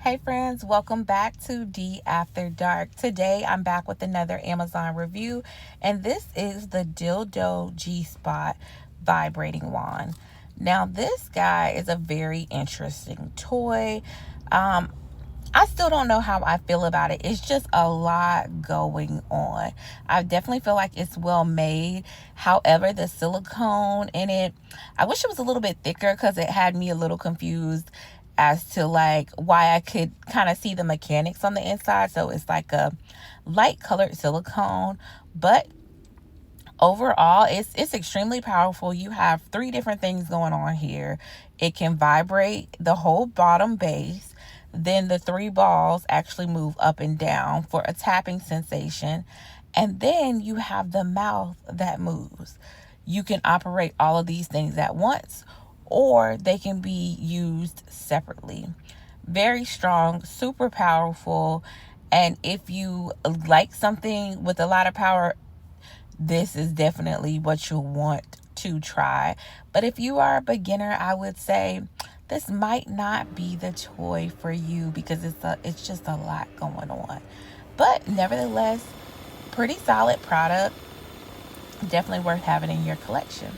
Hey friends, welcome back to D After Dark. Today I'm back with another Amazon review, and this is the Dildo G-Spot vibrating wand. Now this guy is a very interesting toy. I still don't know how I feel about it. It's just a lot going on. I definitely feel like it's well made. However, the silicone in it, I wish it was a little bit thicker because it had me a little confused as to like why I could kind of see the mechanics on the inside. So it's like a light colored silicone, but overall it's extremely powerful. You have three different things going on here. It can vibrate the whole bottom base, then the three balls actually move up and down for a tapping sensation, and then you have the mouth that moves. You can operate all of these things at once, or they can be used separately. Very strong, super powerful, and if you like something with a lot of power, this is definitely what you'll want to try. But if you are a beginner, I would say this might not be the toy for you because it's just a lot going on. But nevertheless, pretty solid product. Definitely worth having in your collection.